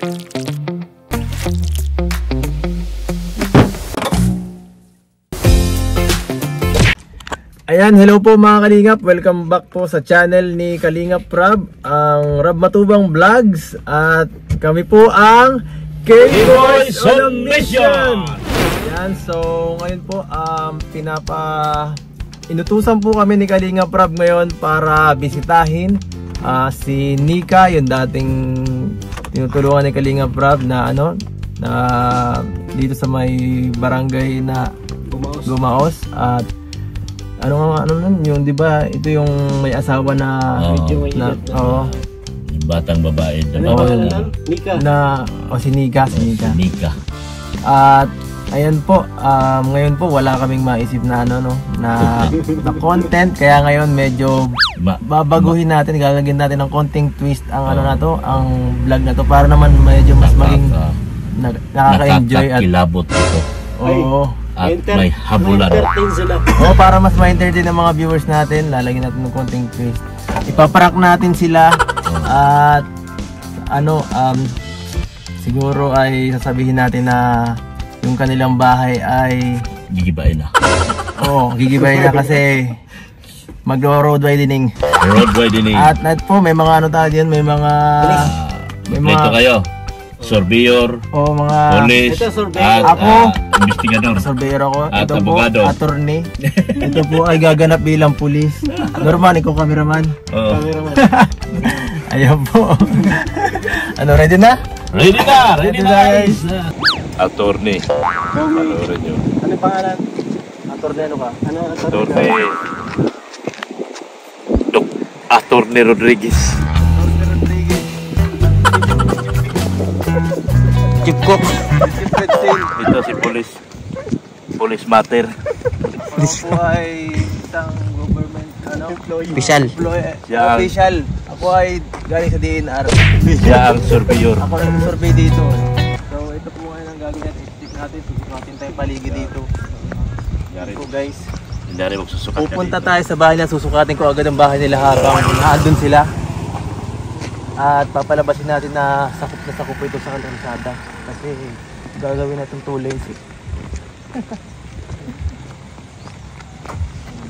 Ayan, hello po mga Kalingap. Welcome back po sa channel ni Kalingap Rab, ang Rab Matubang Vlogs. At kami po ang K-Boys on a Mission. Ayan, so ngayon po inutusan po kami ni Kalingap Rab ngayon para bisitahin si Nika, yung dating tinutulungan ni Kalingap Rab na dito sa may barangay na Gumaos. At ano nun, yung 'di ba, ito yung may asawa na yung batang babae si Nika. Nika. At ayan po, ngayon po wala kaming maisip na na content, kaya ngayon medyo babaguhin natin, gagalagyan natin ng konting twist ang ang vlog na to para naman medyo mas maging nakaka-enjoy at kilabot ito. Oo. At may habulan. Para mas ma-entertain ng mga viewers natin, lalagyan natin ng konting twist. Ipaprank natin sila at siguro ay sasabihin natin na yung kanilang bahay ay gigibayin na. Gigibayin na kasi mag-road widening. At po may mga may mga dito kayo. Surveyor, police, ako, investigador, surveyor ako, at ito abogado, po, attorney. Ito po ay gaganap bilang pulis. Norman, ikaw cameraman. Ayan po. Ready na? Ready na guys. Attorney. Panoorin nyo. Ano pangalan? Attorney ka? Attorney Rodriguez. Chief Cook. Ito si Police Matter. Ako po ay isang government official. Official. Ako ay galing sa DNR. Siya ang surveyor. Ako nag-survey dito. So ito po ngayon ang gagawin natin. I-stick natin. Susukatin tayong paligid dito. Ito guys. Pupunta tayo sa bahay na, susukatin ko agad ang bahay nila habang naandun sila. At papalabasin natin na sakop ito sa kalsada kasi gagawin natin 2 lanes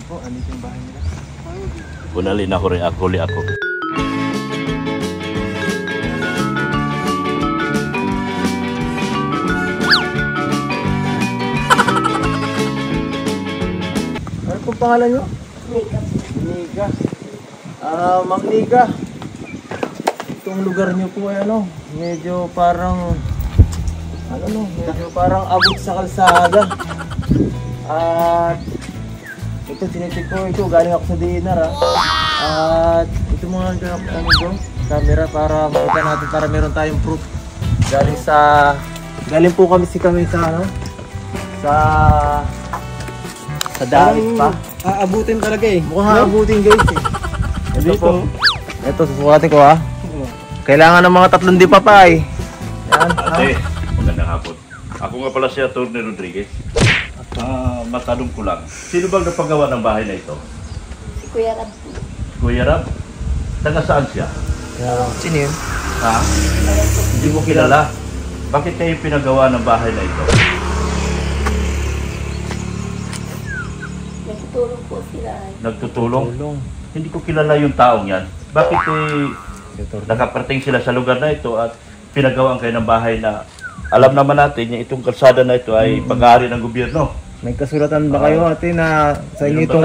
ano yung bahay nila? Kunalin ako rin, ako. Ano pong pangalan nyo? Nika. Ma'am Nika, itong lugar nyo po ay medyo parang abot sa kalsada. At ito tinitik ko, ito galing ako sa DNR at ito mga camera para makita natin, para meron tayong proof. Galing po kami sa Dawit pa. Aabutin talaga Mukhang aabutin guys Ito susukatin ko Kailangan ng mga 3 di pa yan. Ate, magandang hapon. Ako nga pala si Attorney Rodriguez. Matanong ko lang, sino bang napagawa ng bahay na ito? Si Kuya Rab. Kuya Rab? Taga saan siya? Sino yun? Hindi mo kilala? Bakit kayo pinagawa ng bahay na ito? Nagtutulong po sila. Nagtutulong? Hindi ko kilala yung taong yan. Bakit nakaparating sila sa lugar na ito at pinagawaan kayo ng bahay na alam naman natin na itong kalsada na ito ay pag-aari ng gobyerno? May kasulatan ba kayo ate na sa inyo itong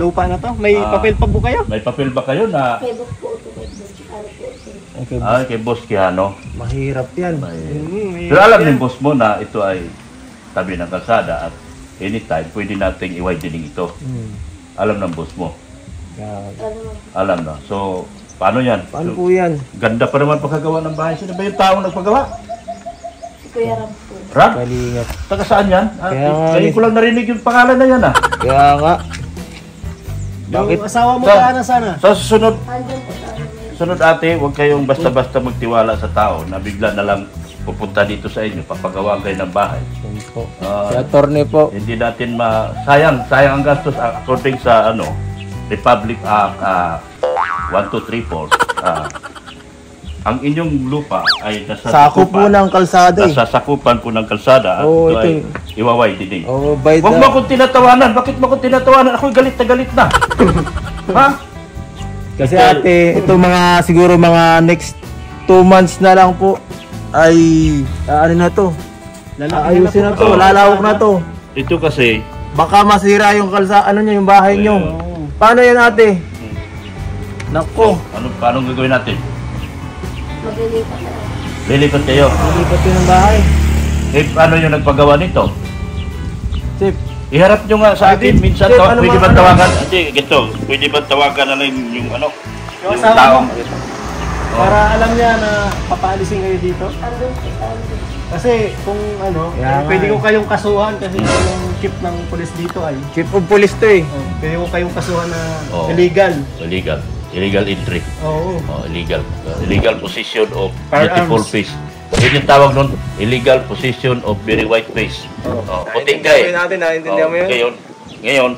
lupa na to? May papel pa po kayo? May papel ba kayo na Kay Boss po ito. kay Boss Quijano? Mahirap yan. Pero alam din boss mo na ito ay tabi ng kalsada at anytime pwede nating i-widening ito. Alam ng boss mo? Alam na. So, paano yan? Paano po yan? Ganda pa naman pagkagawa ng bahay. Sino ba yung taong nagpagawa? Si Kuya Rab po. Rab? Kalingap. Taga saan yan? Ngayon ko lang narinig yung pangalan na yan Kaya nga. Bakit? Yung asawa mo na sana? Sa susunod, Andyan po tayo. sunod ate, huwag kayong basta-basta magtiwala sa tao na bigla na lang pupunta dito sa inyo, papagawa kayo ng bahay. Si attorney po. Hindi natin sayang ang gastos according sa Republic Act 1234. ang inyong lupa ay nasa Sako po ng kalsada eh. nasa sakupan po ng kalsada at Oo, ito ay ito iwaway dinig. Oh, by Huwag mo akong tinatawanan. Bakit mo akong tinatawanan? Ako'y galit na. Ha? Kasi ate, ito mga siguro mga next 2 months na lang po ay ano na to. Ayusin na to, Oo. lalawak na to. Ito kasi, Baka masira yung ano niyo, yung bahay niyo. Paano yan ate? Nako, paano gagawin natin? Maglilipat na. Lilipat kayo. lilipat yun ng bahay. Eh, paano yung nagpagawa nito? Chip, Iharap nyo nga sa akin minsan. Chip, Pwede ano ba mga- tawagan? Hindi, ito. Pwede ba tawagan na lang yung ano? Yung Yung asawa tao. mo. Para alam niya na papaalisin kayo dito. Andun po sa andun. Kasi kung ano, Kaya nga pwede eh. ko kayong kasuhan kasi yung chief ng pulis dito ay chief of police to eh. pwede ko kayong kasuhan na Oo. illegal. Illegal. Illegal entry. Oo. Illegal. Illegal possession of Firearms. beautiful face. Yun yung tawag nun, illegal possession of very white face. Puting ka eh. natin, naintindihan mo yun? Ngayon,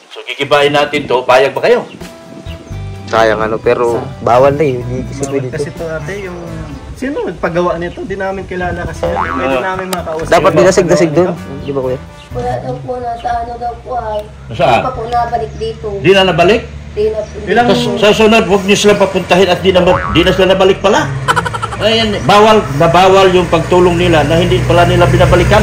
so kikibahin natin to, payag ba kayo? Sayang ano, pero bawal na eh. Hindi kasi pwede Kasi to. ito ate, yung sino nagpagawa nito? Di namin kilala kasi yan. Pwede namin makausap. Dapat Yung dinasig-dasig nagpagawa doon. nito. Di ba kuya? Wala daw po nasa ano daw po ay. Saan? Hindi pa po nabalik dito. Di na nabalik? Di na po. Ilang Sa sunod, huwag niyo sila papuntahin at di na sila nabalik pala. Ayan, bawal yung pagtulong nila na hindi pala nila binabalikan.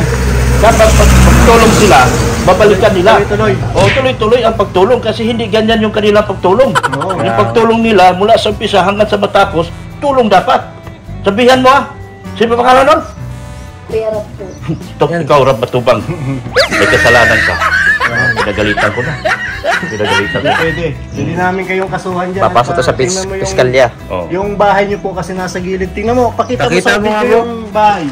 Dapat pagtulong sila, babalikan nila. Tuloy-tuloy. O tuloy-tuloy ang pagtulong kasi hindi ganyan yung kanilang pagtulong. Oo. Yung pagtulong nila mula sa umpisa hanggang sa matapos, tulong dapat. Sabihan mo sino ba pangalan nun? Kuya Rab po. Ikaw, Rab Batubang. May kasalanan ka. Pinagalitan ko na. Pinagalitan ko. Pwede. Hindi namin kayong kasuhan dyan. Papasok to sa Tingnan mo yung- piskalya. Oh. Yung bahay niyo po kasi nasa gilid. Tingnan mo, pakita mo Pakita sa mo video nga, bro. yung bahay.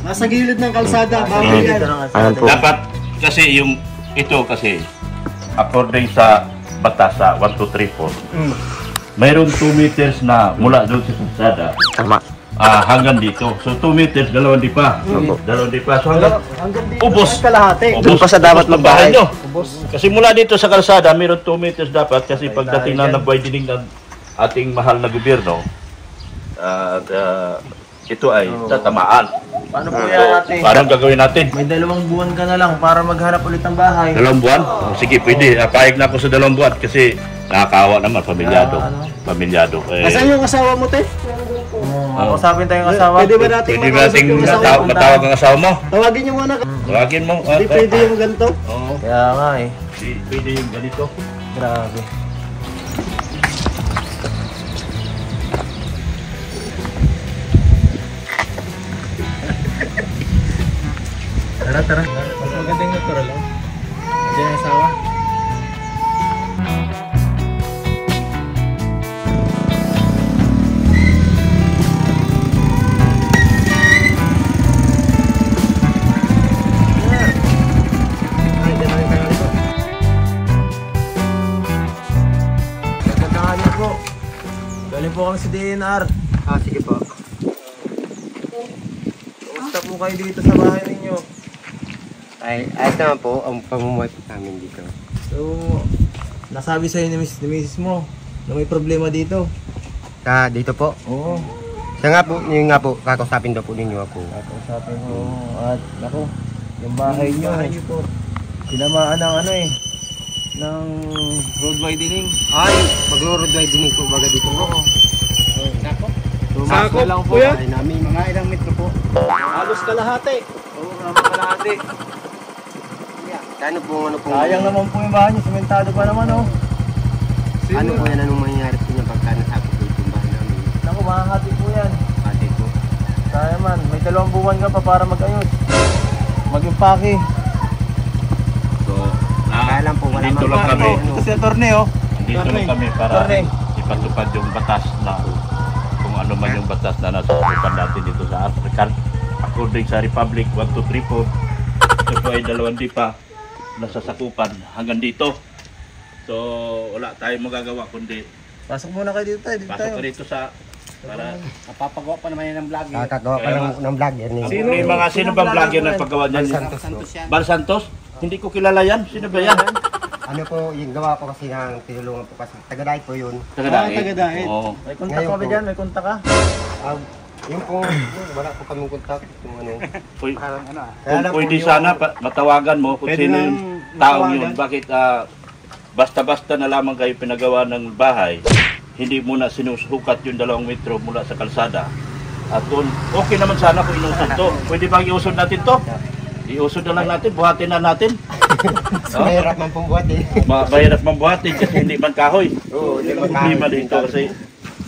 Nasa gilid ng kalsada, bahay yan. Ayan po. Dapat kasi yung ito kasi according sa batas sa 1234, Mm. mayroong 2 meters na mula doon sa kalsada Tama. hanggang dito. So 2 meters, 2 dipa. 2 dipa. So Hanggang dito, Ubos. ay kalahati. Doon pa sa dapat ubos ng magbahay. nyo. Kasi mula dito sa kalsada, mayroong 2 meters dapat kasi pagdating na nag-widening ng ating mahal na gobyerno, ito ay tatamaan. Paano po So, yan ate? parang gagawin natin? May 2 buwan ka na lang para maghanap ulit ng bahay. 2 buwan? Sige, pwede. Payag na ako sa 2 buwan kasi nakakaawa naman, pamilyado. Ano? Pamilyado. Nasaan yung asawa mo, te? Nandun po. Kausapin tayong asawa. Pwede ba natin Pwede ba makausap nating yung asawa mo? matawag ang asawa mo? Tawagin niyo muna. Tawagin mo. Hindi pwede yung ganito. Oo. Kaya nga eh. Pwede yung ganito. Grabe. Tara, tara. Mas magandang natural lang. Diyan ang asawa. Ay, dyan na yung tayo dito. Magandang niyo po. Galing po kami sa DNR. Sige po. Kumusta po kayo dito sa bahay ninyo? Ay, ayos naman po ang pamumuhay po namin dito. So, nasabi sa'yo ni Mrs. mo na may problema dito. Dito po. Oo. Siya nga po, yun nga po, kakausapin daw po ninyo ako. Kausapin mo. At ako, yung bahay nyo. Tinamaan ng ano eh. Ng road widening. Ay, magro-road widening po baga dito po. Tumas na lang po. kuya? Ay namin. Mga ilang metro po. Halos kalahati. Oo, naman kalahati. Ano po? Sayang naman po yung bahay nyo. Sementado pa naman oh. Ano po yan, anong mangyayari po niya pagka nasapot po itong bahay namin? Naku, makakati po yan. Ate po. Sayang man, may 2 buwan ka pa para mag-ayos. Mag-impake. So, Kaya lang po, wala dito lang mang- kami. Ito si attorney oh. Dito lang kami para Attorney. ipatupad yung batas na kung ano man yung batas na nasa sukan natin dito sa African. According sa Republic 1234, ito po ay 2 dipa nasa sakupan hanggang dito. So, wala tayong magagawa kundi Pasok muna kayo dito tayo. Dito pasok tayo. ka dito sa para Kakagawa pa lang ng vlog yan. Sino? May mga sino bang vlogger na paggawa niyan? Bal Santos? Hindi ko kilala yan. Sino ba yan? Ano po, yung gawa ko kasi ng tinulungan po kasi. Taga-diet po yun. Taga-daig. Taga-daig. Oo. May kontak ka ba dyan? May kontak ka? Yung po, wala po kaming kontak. Yung ano. Pwede, Parang, kung pwede sana, matawagan mo kung Pwede sino nang yung taong matawagan. yun. Bakit basta-basta na lamang kayo pinagawa ng bahay, hindi mo na sinusukat yung 2 metro mula sa kalsada. At doon, okay naman sana kung inusod to. Pwede bang iusod natin to? Iusod na lang natin, buhatin na natin. mahirap man pong buhat eh. Mahirap man buhatin kasi hindi man kahoy. Oo, hindi man Problema kahoy. dito kasi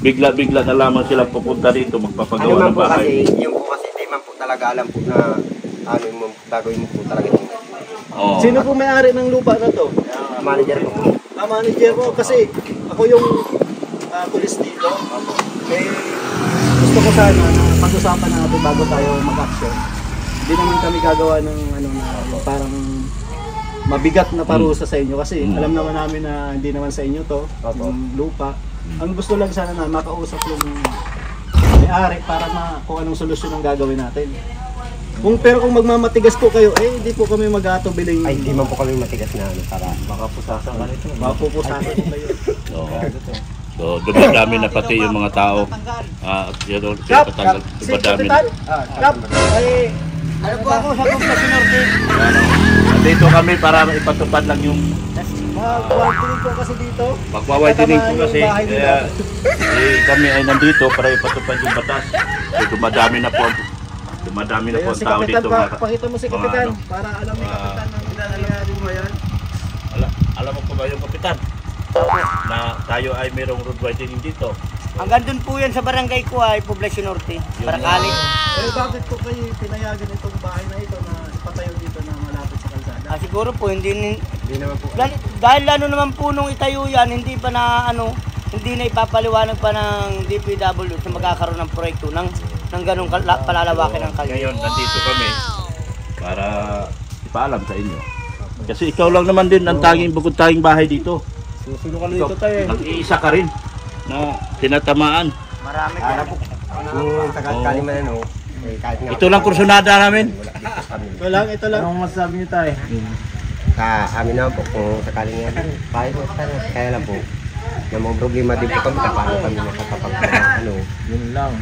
bigla-bigla na lamang sila pupunta dito Ano magpapagawa man ng po kasi, bahay. yung po kasi hindi man po talaga alam po na ano yung gagawin mo po talaga yung Oo. Sino po may-ari ng lupa na to? manager po. Manager ko kasi ako yung pulis dito. Eh, gusto ko sana na pag-usapan natin bago tayo mag-action. Hindi naman kami gagawa ng ano na parang mabigat na parusa sa inyo kasi alam naman namin na hindi naman sa inyo to, yung lupa. Ang gusto lang sana na makausap yung may-ari para kung anong solusyon ang gagawin natin. Pero kung magmamatigas po kayo, hindi po kami mag-atubiling. Ay, hindi man po kami matigas na ano para Baka pusasan ka nito. Mapupusahan po kayo. Oo. So, dumadami na pati yung mga tao. At yun, Kap, patanggal, si dumadami na. Kapitan, Kap, ano po ako sa Compassion Norte? Nandito kami para ipatupad lang yung Mag-whitening po kasi dito. magwawaidinig po kasi. Yung bahay nila. Kaya kami ay nandito para ipatupad yung batas. So, dumadami na po Ayun, ang si tao Kapitan, dito. pakita mo si mga Kapitan ano, para alam ni Kapitan na nangyayari mo yan. Alam mo po ba yung kapitan? Na tayo ay mayroong road widening dito. Hanggang dun po yan sa barangay ko ay Poblacion Norte, Paracali. Bakit po kayo pinayagan itong bahay na ito na ipatayo dito na malapit sa kalsada? Siguro po hindi naman po. dahil ano naman po nung itayo yan, hindi pa na hindi na ipapaliwanag pa ng DPW sa magkakaroon ng proyekto ng ganung palalawakin ng kalye. Ngayon, nandito kami para ipaalam sa inyo. Kasi ikaw lang naman din ang bukod tanging bahay dito. Susunod ka dito tayo eh. Nag-iisa ka rin na tinatamaan. Marami Para po, kung sakali man ano, kahit nga Ito lang kursunada namin. wala dito kami. Ito lang. Anong masasabi niyo tayo? Amin naman po kung sakaling nga, kaya lang po, na mga problema din po kami na paano kami makakapag ano. Yun lang.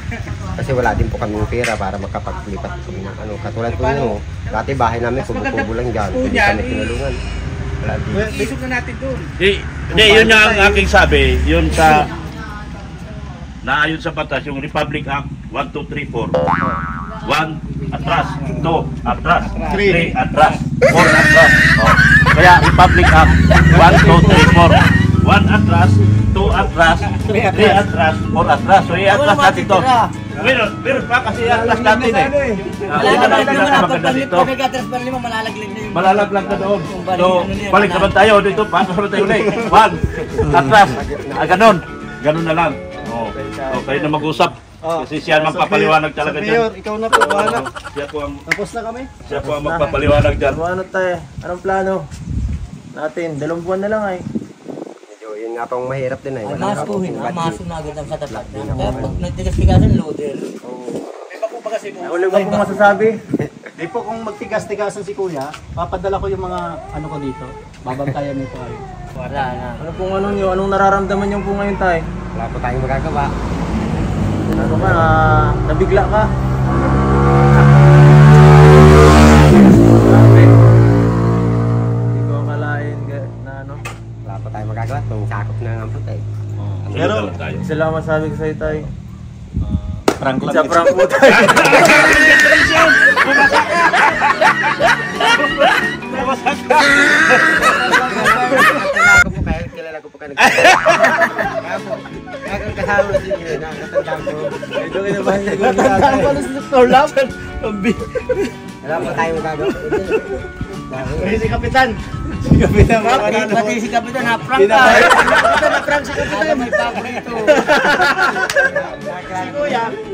Kasi wala din po kami pera para makapaglipat po kami ng ano. Katulad po nyo, dati bahay namin kubo-kubo lang dyan. Hindi kami tinulungan. Wala din. Hindi, yun nga ang aking sabi. Yun sa naayon sa batas, yung Republic Act 1234. 1, atras. 2, atras. 3, atras. 4, atras. Oh. Kaya Republic Act 1234. 1 atras, 2 atras, 3 atras, 4 atras. So i-atras natin to. Meron pa kasi i-atras natin eh. Maganda dito. Malalaglag na doon. So, balik naman tayo dito. Paano naman tayo ulit? 1, atras. Ganon. Ganon na lang. So, kayo na mag-usap. Kasi siya ang magpapaliwanag talaga dyan. Mayor, ikaw na po. Bahala. Tapos na kami. Siya po ang magpapaliwanag dyan. Ano tayo? Anong plano natin? 2 buwan na lang ay. Medyo yun nga pong mahirap din eh. Ay, Wala nga po masuhin, kung budget. maso na agad ang katapat na. Kaya pag nagtigas-tigasan, loader. Wala ba pong masasabi? Di po kung magtigas-tigasan si Kuya, papadala ko yung mga ano ko dito. Babantayan nito ay. Wala na. Ano pong ano nyo? Anong nararamdaman nyo po ngayon tayo? Wala po tayong magagawa. Ano ka? Nabigla ka? Grabe. Hindi ko akalain na ano. Wala po tayong magagawa. Itong sakop na nga po tayo. Pero, tayo. isa lang masabi ko sa'yo tayo. Prank It's a prank po tayo. Kilala ko po kayo. Kilala ko po kayo. Kaya po, kaya kasama na din yun. Nakatandaan ko. Ito kinabahan niya ko. Natandaan ko na si Dr. Love. Wala po tayong magagawa. Si Kapitan. Si Kapitan. Pati si Kapitan na-prank ka. Kapitan na-prank si Kapitan. May pako ito.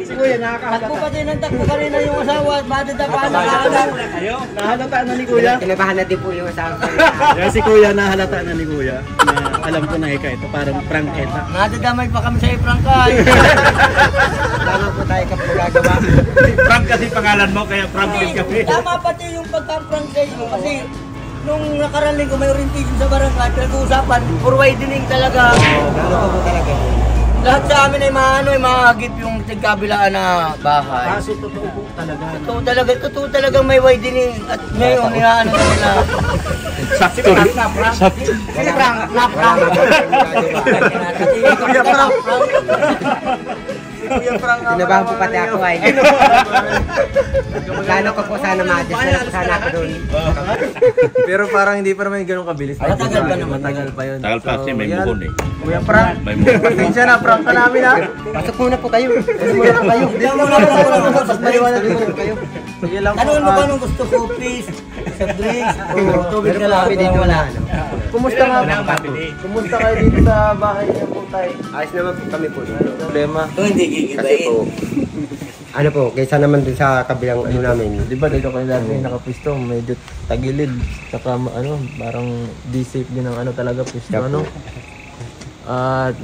Si Kuya nakakahalata. Takbo pati ng takbo kanina yung asawa. Madadapahan na kaagad. Nahalata na ni Kuya. Kinabahan na din po yung asawa ko. Kaya si Kuya nahalata na ni Kuya na alam ko na ito parang prank eta. Nadadamay pa kami sa i-prank ka. Tama po tayo kapag magagawa. Frank kasi pangalan mo, kaya Frank din kami. Tama pati yung pagka-prank sa inyo kasi nung nakaraan linggo may orientation sa barangay, pinag-uusapan, for widening talaga. Ano po talaga? Lahat sa amin ay mahagip yung tigkabilaan na bahay. Kaso totoo po talaga. Totoo talaga may widening at ngayon inaano na nila. Sakto. Sakto. Kinabahan po pati ako ay. Plano ko po sana ma-adjust na lang sana ako doon. Pero parang hindi pa naman ganun kabilis. Matagal pa naman. Matagal pa yun. Tagal pa kasi may yan. muhon eh. Kuya Frank, May muhon. pasensya na, prank ka namin ha. Pasok muna po kayo. Pasok muna kayo. Hindi mo na mas maliwanag muna kayo. Sige lang po. Ano ba nung gusto ko, please? Sa drinks, o tubig Pero na lang. kami dito wala. Kumusta nga po? Kumusta kayo dito sa bahay niyo po tayo? Ayos naman po kami po dito. Problema. Ito hindi Kasi gigibain. po, ano po, kaysa naman dun sa kabilang ano namin. Di ba dito kayo dati nakapisto, medyo tagilid. Saka ano, parang D-shape din ang ano talaga pisto. Yeah, Ano? At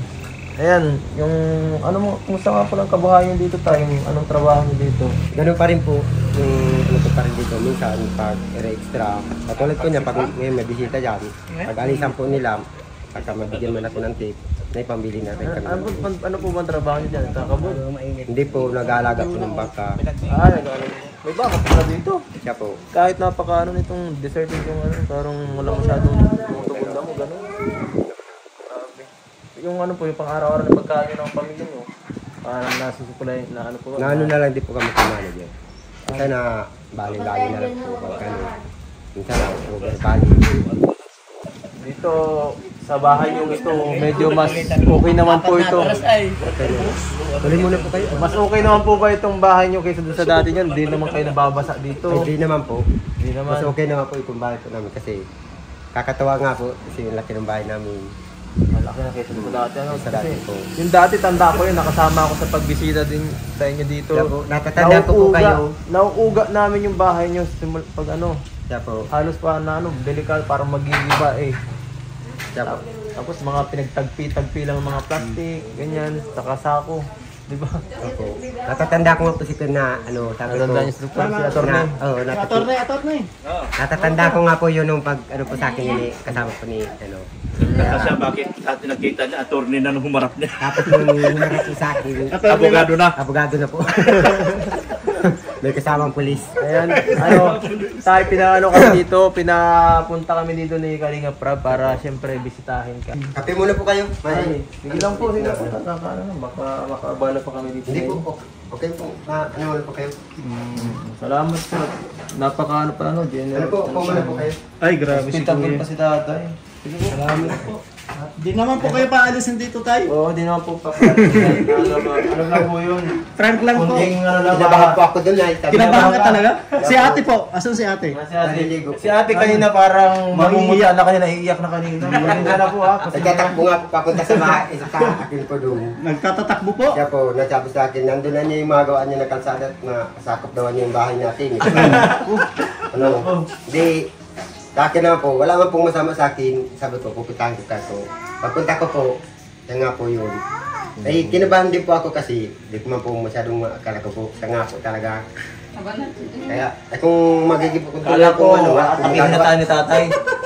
ayan, yung ano mo, kumusta nga po lang kabuhayan dito tayo? Yung anong trabaho niyo dito? Ganun pa rin po, yung ano po pa rin dito, minsan pag extra. Katulad ko niya, pag ngayon may bisita dyan, pag alisan po nila, pagka mabigyan man ako ng tip, na ipambili natin kami. Ano po ba ang trabaho niyo dyan? Kakabot? Hindi po nag-aalaga po ng baka. May baka pala dito. Siya po. Kahit napaka ano nitong dessert itong ano, parang wala masyadong tumutugon mo, gano'n. Grabe. Yung ano po, yung pang-araw-araw na pagkain ng pamilya nyo, parang nasusukulay na ano po. Na ano na lang din po kami kumanag yun. Minsan na bali-bali na lang po pagkano. Minsan na over-bali. Dito sa bahay nyo ito, medyo mas okay naman po ito. Tuloy muna po kayo. Mas okay naman po ba itong bahay nyo kaysa doon sa dati nyo? Hindi naman kayo nababasa dito. Hindi naman po. Hindi naman. Mas okay naman po itong bahay po namin kasi kakatawa nga po kasi yung laki ng bahay namin. Malaki na kaysa doon sa dati. Ano? Sa dati Kasi po. yung dati tanda ko yun, nakasama ako sa pagbisita din sa inyo dito. Siya po, natatanda ko po kayo. Nauuga namin yung bahay nyo pag ano, Siya po. halos pa na ano, delikado parang magigiba eh. Siya po. Tapos mga pinagtagpi-tagpi lang ng mga plastic, ganyan, saka sako. Di ba? Opo. Natatanda ko nga po si Ken na ano, sabi ko. Natanda niyo si Atty. Oo, natatanda ko nga po yun nung pag ano po sa akin yun eh, kasama po ni ano. Kasi bakit atin nakita niya, attorney na nung humarap niya. Tapos nung humarap po sa akin, Abogado na. abogado na po. May kasamang pulis. Ayan, ano, tayo pinaano kami dito, pinapunta kami dito ni Kalinga Prab para siyempre bisitahin ka. Kape muna po kayo. Ay, sige lang po, nakakaano na, makaabala pa kami dito. Hindi po. Okay po. Ano muna po kayo? Salamat po. Napaka ano pa ano, Ano po? Muna po kayo. Ay, grabe si Pintabon Kuya. pa si tatay. Salamat po. Di naman po kayo paalisin dito tayo. Oo, di naman po papalit. Ano lang po yun? Frank lang po. Kunting ano lang Kinabahan po ako doon ay. Kinabahan ka talaga? Si ate po. Asan si ate? Si ate kanina parang mamumuta na kanina, iiyak na kanina. Kanina na po ha. Nagtatakbo nga po papunta sa bahay. Sa akin po doon. Nagtatatakbo po. Siya po, nagsabi sa akin, nandun na niya yung mga gawaan niya na kalsada at masakop daw niya yung bahay natin. Ano? Di, sa akin naman po, wala man pong masama sa akin. Sabi ko, pupuntahan ko kaso. Pagpunta ko po, yan nga po yun. Ay, kinabahan din po ako kasi di ko man po masyadong akala ko po. Siya nga po talaga. Kaya, kung magiging po kung Kala ko, ano, atakin na tayo ni tatay.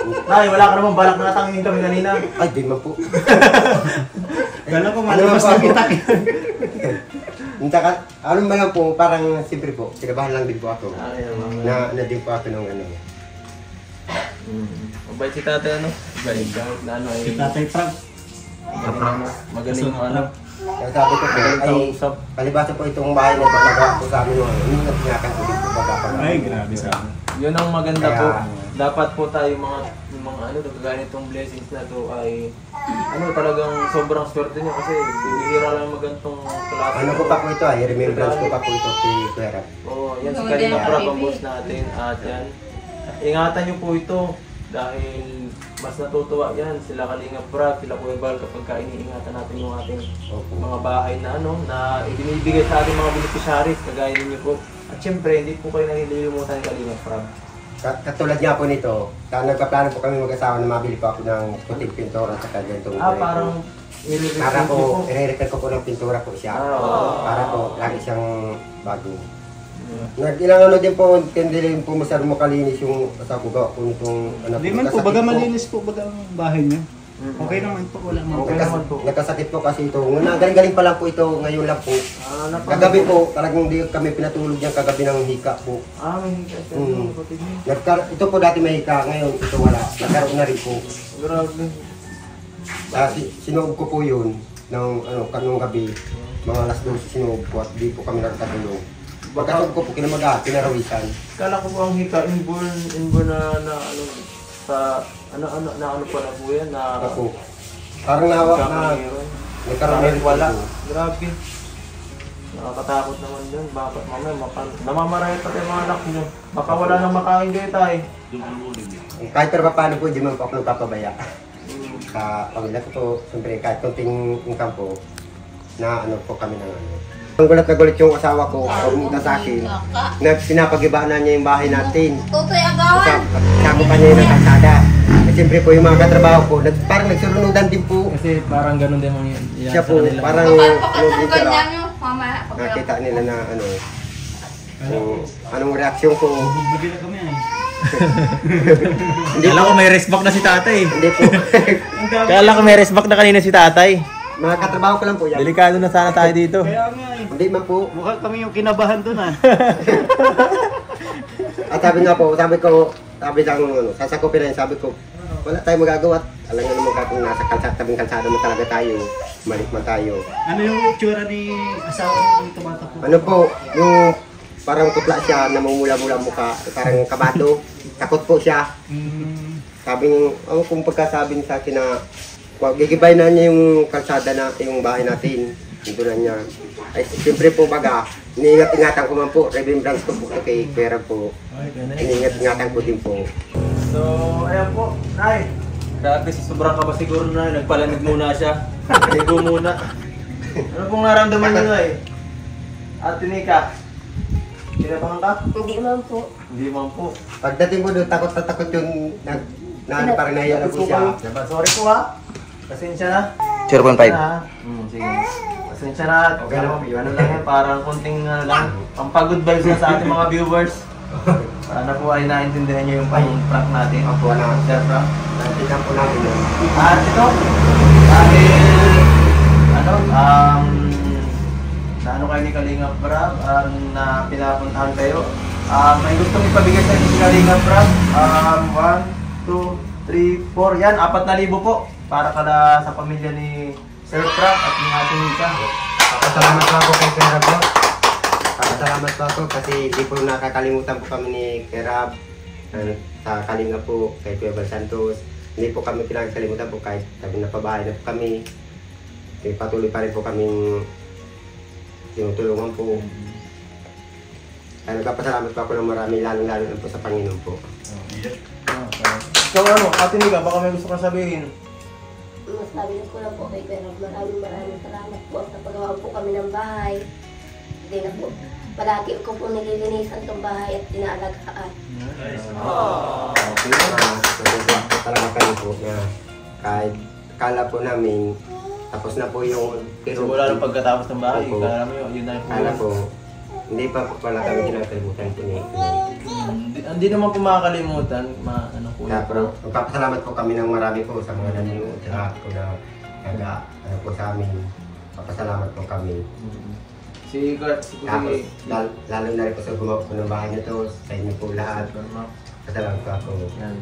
Nay, wala ka namang balak na natangin kami kanina. ay, di man po. Kala ko malabas na kita. Ano ba lang po, parang siyempre po, kinabahan lang din po ako. Na din po ako nung ano. Mabait si tatay ano? Mabait kahit na ano ay Tatay Frank. magaling mo ano. Kaya sabi ko po, ay, palibasa po itong bahay na pagkagawa po sa amin nung ano, yung nagpinakan po dito pagkagawa. Ay, grabe sa akin. Yun ang maganda po. Kaya- Dapat po tayo yung mga ano, kagaya nitong blessings na to ay ano talagang sobrang swerte niyo kasi bibihira lang magantong klase. Ano ko pa po ito ay, remembrance ko pa po ito kay Kuya. Oo, yan si Kalinga Prab ang boss natin at yan. Ingatan niyo po ito dahil mas natutuwa yan sila Kalinga Prab, sila Kuya Bal kapag iniingatan natin yung ating mga bahay na ano na ibinibigay sa ating mga beneficiaries kagaya ninyo po. At syempre, hindi po kayo nalilimutan ni Kalinga Prab. Katulad nga po nito, nagpaplano po kami mag-asawa na mabili po ako ng puting pintura at saka ganitong Parang para po, i-repair ko po ng pintura po siya. oo. Para po, lagi siyang bago. Ilang ano din po, hindi rin po masyadong makalinis yung asawa ko gawa po nitong ano Di man po, kasakit baga malinis po baga ang bahay niya. Okay naman po, wala mo. Okay naman po. Nagkasakit po kasi ito. Galing-galing pa lang po ito, ngayon lang po. Kagabi po, talagang hindi kami pinatulog yan kagabi ng hika po. May hika siya. Ito po dati may hika, ngayon ito wala. Nagkaroon na rin po. Grabe. Sinuog ko po yun kanong gabi. Mga alas 12 sinuog po at di po kami nakakatulog. Pagkatulog ko po kinarawisan. Kala ko po ang hika, inborn na ano, sa, ano po na po yan, na... Ako. Parang nawa na nagkaroon na rin wala. po. Grabe. Nakakatakot naman dyan. Bakit mamaya namamaraya pa tayo mga anak nyo. Baka wala nang makain kayo tayo. Kahit pero paano po, di man po ako nagpapabaya. Sa pamilya ko po, siyempre kahit konting income po, na ano po kami ng ano. Ang gulat na gulat yung asawa ko, pumunta sa akin, na pinapag-ibaan na niya yung bahay natin. Tutoy agawan! Sakupan niya yung kalsada. At siyempre po yung mga katrabaho ko, parang nagsurunudan din po. Kasi parang ganun din mga yan. Siya po, parang nakita nila na ano, anong reaksyon ko. Bigyan na kami eh. Hindi Kala po, ko may rest back na si tatay. hindi po. Kala ko may rest back na kanina si tatay. Mga katrabaho ko lang po yan. Delikado na sana tayo dito. Kaya nga eh. Hindi man po. Mukha kami yung kinabahan doon ah. At sabi nga po, sabi lang, sasakupin na yun, sabi ko, wala tayong magagawa. Alam nga naman kung nasa tabing kalsada mo talaga tayo, malik man tayo. Ano yung itsura ni asawa ng tumatakbo? Ano po, yung parang tutla siya, namumula-mula mukha, parang kabado, takot po siya. Sabi niya, kung pagkasabi niya sa akin na, gigibay na niya yung kalsada na, yung bahay natin, ito na niya. Ay, siyempre po baga, iniingat-ingatan ko man po, remembrance ko po kay Pera po. Iniingat-ingatan ko din po. So, ayan po, Nay. Grabe, sobrang kaba siguro na, nagpalamig muna siya. Ligo muna. Ano pong naramdaman niyo, Nay? Ate Nika, kinabahan ka? Hindi man po. Hindi man po. Pagdating ko doon, takot na takot yung, parang nahiya na po siya. Diba? Sorry po ha. Pasensya na. 0.5. Sige. Pasensya na. Okay lang po yun. Ano lang yan, parang konting lang, pampagod vibes na sa ating mga viewers. Sana po ay naintindihan niyo yung pang-prank natin. Opo, Sir Frank. Nantikan po namin yun. At ito, dahil, na ano kayo ni Kalinga Prab, na pinapuntahan kayo. May gustong ipabigay sa inyo si Kalinga Prab. 1, 2, 3, 4. Yan, 4,000 po. Para kada sa pamilya ni Sir Frank at ni Ate Nika. Salamat po ako kay Kerab po. Salamat po ako kasi di po nakakalimutan po kami ni Kerab. Sa Kalinga po, kay Kuya Bal Santos. Hindi po kami pinagkalimutan po kahit kami napabahay na po kami. Patuloy pa rin po kaming tinutulungan po. Kaya nagpapasalamat po ako ng marami, lalong-lalo na po sa Panginoon po. So ano, Ate Nika, baka may gusto kang sabihin? Masabi ko lang po kay Pero, maraming salamat po sa paggawa po kami ng bahay. Hindi na po, palagi ko po nililinisan itong bahay at inaalagaan. Talaga kayo po na kahit kala po namin, tapos na po yung Pero wala nang pagkatapos ng bahay, Opo. kala mo yun na yung kala po, hindi pa po pala kami kinakalimutan po niya. Hindi naman po makakalimutan, ano po Kaya po, magpapasalamat po kami ng marami po sa mga nanonood sa lahat po na ano po sa amin. Papasalamat po kami. Si Tapos, lalo na rin po sa gumawa po ng bahay nito, sa inyo po lahat. Pasalamat po ako. Yan.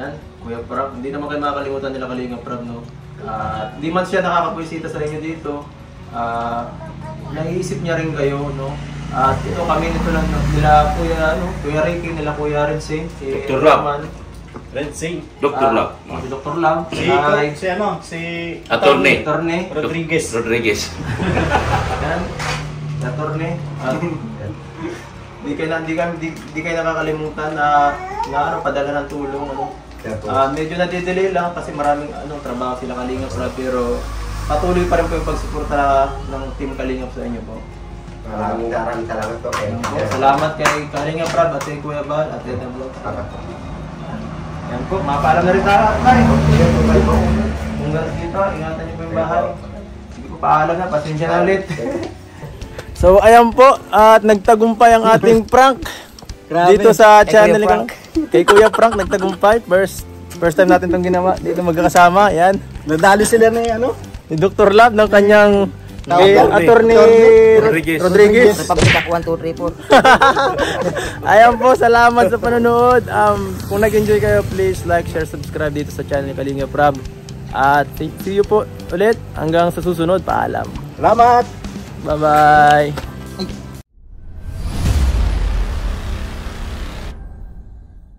Yan, Kuya Prab. Hindi naman kayo makakalimutan nila Kalinga Prab, no? Hindi man siya nakakapwisita sa inyo dito. Naiisip niya rin kayo, no? At ito kami nito lang nila Kuya Ricky, nila Kuya Renzi, si Dr. Lam. Roman, Dr. Lam. si Dr. Lam, Si Attorney. Rodriguez. Yan, Attorney. Di kayo nakakalimutan na padala ng tulong, ano. Kaya po, Medyo nadidelay lang kasi maraming trabaho sila Kalinga Prab, pero patuloy pa rin po yung pagsuporta ng Team Kalinga sa inyo po. maraming salamat po. Salamat kay Kalinga Prab at kay Kuya Bal at Eden Vlog. Yan po, mapaalam na rin tayo. Kung gano'n dito, ingatan niyo po yung bahay. Hindi ko paalam na, pasensya na ulit. So ayan po, at nagtagumpay ang ating prank. Dito sa channel kay Kuya Frank, nagtagumpay. First First time natin itong ginawa. Dito magkakasama. Yan. Nadali sila na ano? Ni Dr. Lab ng kanyang attorney Rodriguez. Republic 1, 2, 3, 4. Ayan po, salamat sa panonood. Kung nag-enjoy kayo, please like, share, subscribe dito sa channel ni Kalinga Prab. At see you po ulit hanggang sa susunod. Paalam. Salamat! Bye-bye!